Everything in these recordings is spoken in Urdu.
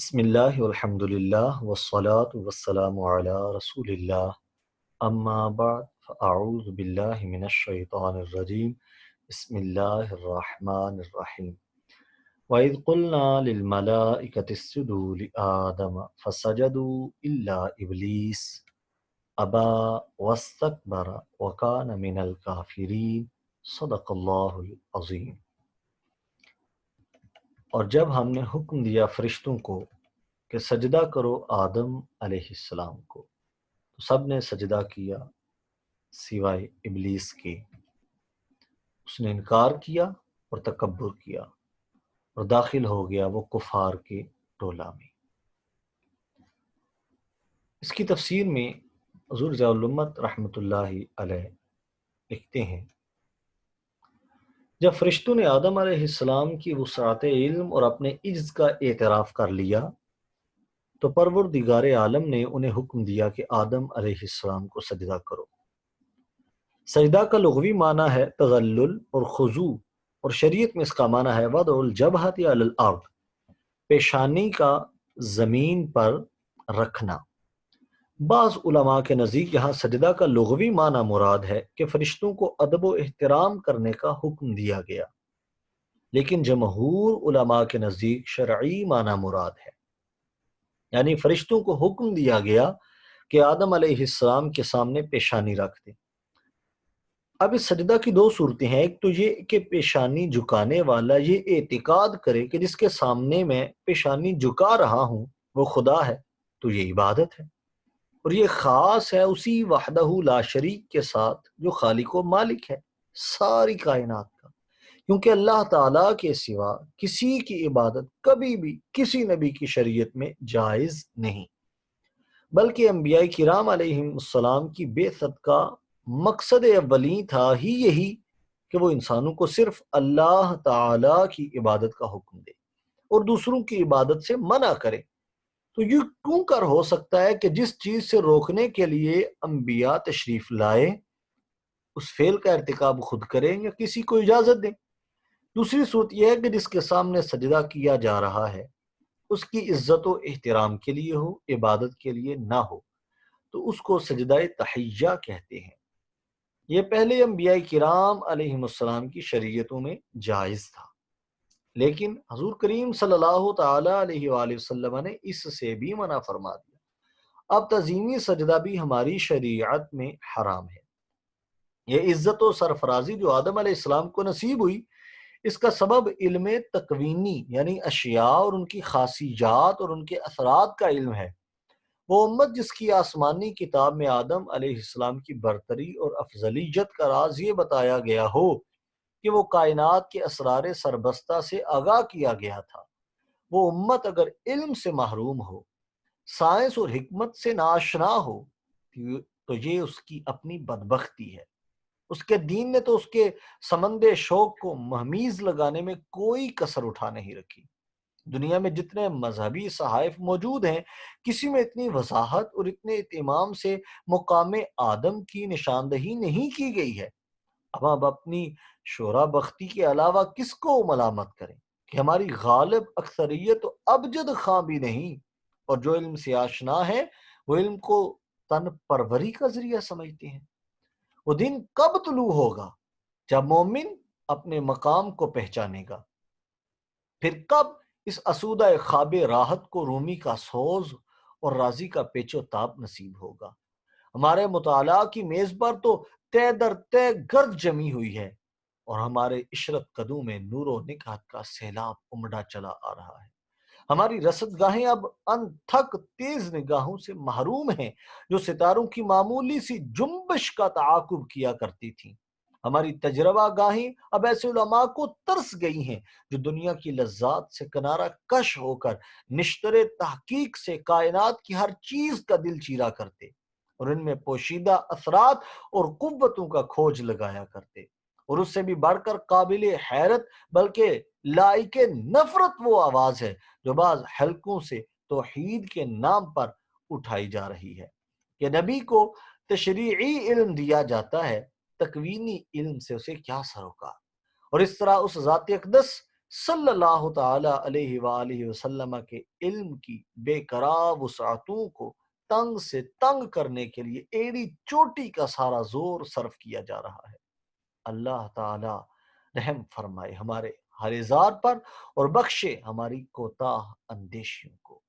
بسم اللہ والحمد للہ والصلاة والسلام علی رسول اللہ اما بعد فاعوذ باللہ من الشیطان الرجیم بسم اللہ الرحمن الرحیم وَإِذْ قُلْنَا لِلْمَلَائِكَةِ اسْجُدُوا لِآدَمَ فَسَجَدُوا إِلَّا إِبْلِيسَ أَبَى وَاسْتَكْبَرَ وَكَانَ مِنَ الْكَافِرِينَ صدق اللہ العظیم۔ اور جب ہم نے حکم دیا فرشتوں کو کہ سجدہ کرو آدم علیہ السلام کو، تو سب نے سجدہ کیا سوائے ابلیس کے۔ اس نے انکار کیا اور تکبر کیا اور داخل ہو گیا وہ کفار کے ٹولہ میں۔ اس کی تفسیر میں حضور ضیاء الامت رحمۃ اللہ علیہ لکھتے ہیں، جب فرشتوں نے آدم علیہ السلام کی وسعت علم اور اپنے عجز کا اعتراف کر لیا تو پروردگار عالم نے انہیں حکم دیا کہ آدم علیہ السلام کو سجدہ کرو۔ سجدہ کا لغوی معنی ہے تذلل اور خضوع، اور شریعت میں اس کا معنی ہے وضع الجبہۃ علی الارض، پیشانی کا زمین پر رکھنا۔ بعض علماء کے نزدیک یہاں سجدہ کا لغوی معنی مراد ہے کہ فرشتوں کو ادب و احترام کرنے کا حکم دیا گیا، لیکن جمہور علماء کے نزدیک شرعی معنی مراد ہے، یعنی فرشتوں کو حکم دیا گیا کہ آدم علیہ السلام کے سامنے پیشانی رکھ دیں۔ اب اس سجدہ کی دو صورتیں ہیں، ایک تو یہ کہ پیشانی جھکانے والا یہ اعتقاد کرے کہ جس کے سامنے میں پیشانی جھکا رہا ہوں وہ خدا ہے، تو یہ عبادت ہے، اور یہ خاص ہے اسی وحدہ لا شریک کے ساتھ جو خالق و مالک ہے ساری کائنات کا، کیونکہ اللہ تعالیٰ کے سوا کسی کی عبادت کبھی بھی کسی نبی کی شریعت میں جائز نہیں، بلکہ انبیاء کرام علیہم السلام کی بعثت کا مقصد اولی تھا ہی یہی کہ وہ انسانوں کو صرف اللہ تعالیٰ کی عبادت کا حکم دے اور دوسروں کی عبادت سے منع کرے۔ تو یہ کیوں کر ہو سکتا ہے کہ جس چیز سے روکنے کے لیے انبیاء تشریف لائے اس فعل کا ارتکاب خود کریں یا کسی کو اجازت دیں؟ دوسری صورت یہ ہے کہ جس کے سامنے سجدہ کیا جا رہا ہے اس کی عزت و احترام کے لیے ہو، عبادت کے لیے نہ ہو، تو اس کو سجدہ تحیہ کہتے ہیں۔ یہ پہلے انبیاء کرام علیہم السلام کی شریعتوں میں جائز تھا، لیکن حضور کریم صلی اللہ تعالی علیہ وآلہ وسلم نے اس سے بھی منع فرما دیا۔ اب تعظیمی سجدہ بھی ہماری شریعت میں حرام ہے۔ یہ عزت و سرفرازی جو آدم علیہ السلام کو نصیب ہوئی، اس کا سبب علم تکوینی یعنی اشیاء اور ان کی خاصیات اور ان کے اثرات کا علم ہے۔ وہ امت جس کی آسمانی کتاب میں آدم علیہ السلام کی برتری اور افضلیت کا راز یہ بتایا گیا ہو کہ وہ کائنات کے اسرار سربستہ سے آگاہ کیا گیا تھا، وہ امت اگر علم سے محروم ہو، سائنس اور حکمت سے ناآشنا ہو، تو یہ اس کی اپنی بدبختی ہے۔ اس کے دین نے تو اس کے سمند شوق کو مہمیز لگانے میں کوئی کسر اٹھا نہیں رکھی۔ دنیا میں جتنے مذہبی صحائف موجود ہیں، کسی میں اتنی وضاحت اور اتنے اہتمام سے مقام آدم کی نشاندہی نہیں کی گئی ہے۔ اب اپنی شورا بختی کے علاوہ کس کو ملامت کریں کہ ہماری غالب اکثریت تو ابجد خواں بھی نہیں، اور جو علم سے آشنا ہے وہ علم کو تن پروری کا ذریعہ سمجھتے ہیں۔ وہ دن کب طلوع ہوگا جب مومن اپنے مقام کو پہچانے گا؟ پھر کب اس اسودہ خواب راحت کو رومی کا سوز اور راضی کا پیچ و تاب نصیب ہوگا؟ ہمارے مطالعہ کی میز پر تو تے در تے گرد جمی ہوئی ہے، اور ہمارے عشرت قدوں میں نور و نکہت کا سیلاب امڑا چلا آ رہا ہے۔ ہماری رصد گاہیں اب ان تھک تیز نگاہوں سے محروم ہیں جو ستاروں کی معمولی سی جنبش کا تعاقب کیا کرتی تھیں۔ ہماری تجربہ گاہیں اب ایسے علماء کو ترس گئی ہیں جو دنیا کی لذات سے کنارہ کش ہو کر نشتر تحقیق سے کائنات کی ہر چیز کا دل چیرا کرتے اور ان میں پوشیدہ اثرات اور قوتوں کا کھوج لگایا کرتے، اور اس سے بھی بڑھ کر قابل حیرت بلکہ لائق نفرت وہ آواز ہے جو بعض حلقوں سے توحید کے نام پر اٹھائی جا رہی ہے کہ نبی کو تشریعی علم دیا جاتا ہے، تکوینی علم سے اسے کیا سروکار، اور اس طرح اس ذات اقدس صلی اللہ تعالی علیہ وآلہ وسلم کے علم کی بے قرار وسعتوں کو تنگ سے تنگ کرنے کے لیے ایڑی چوٹی کا سارا زور صرف کیا جا رہا ہے۔ اللہ تعالی رحم فرمائے ہمارے ہر ذات پر اور بخشے ہماری کوتاہ اندیشیوں کو۔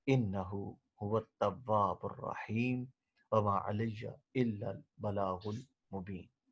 انہو هو التواب الرحیم وما علی الا البلاغ المبین۔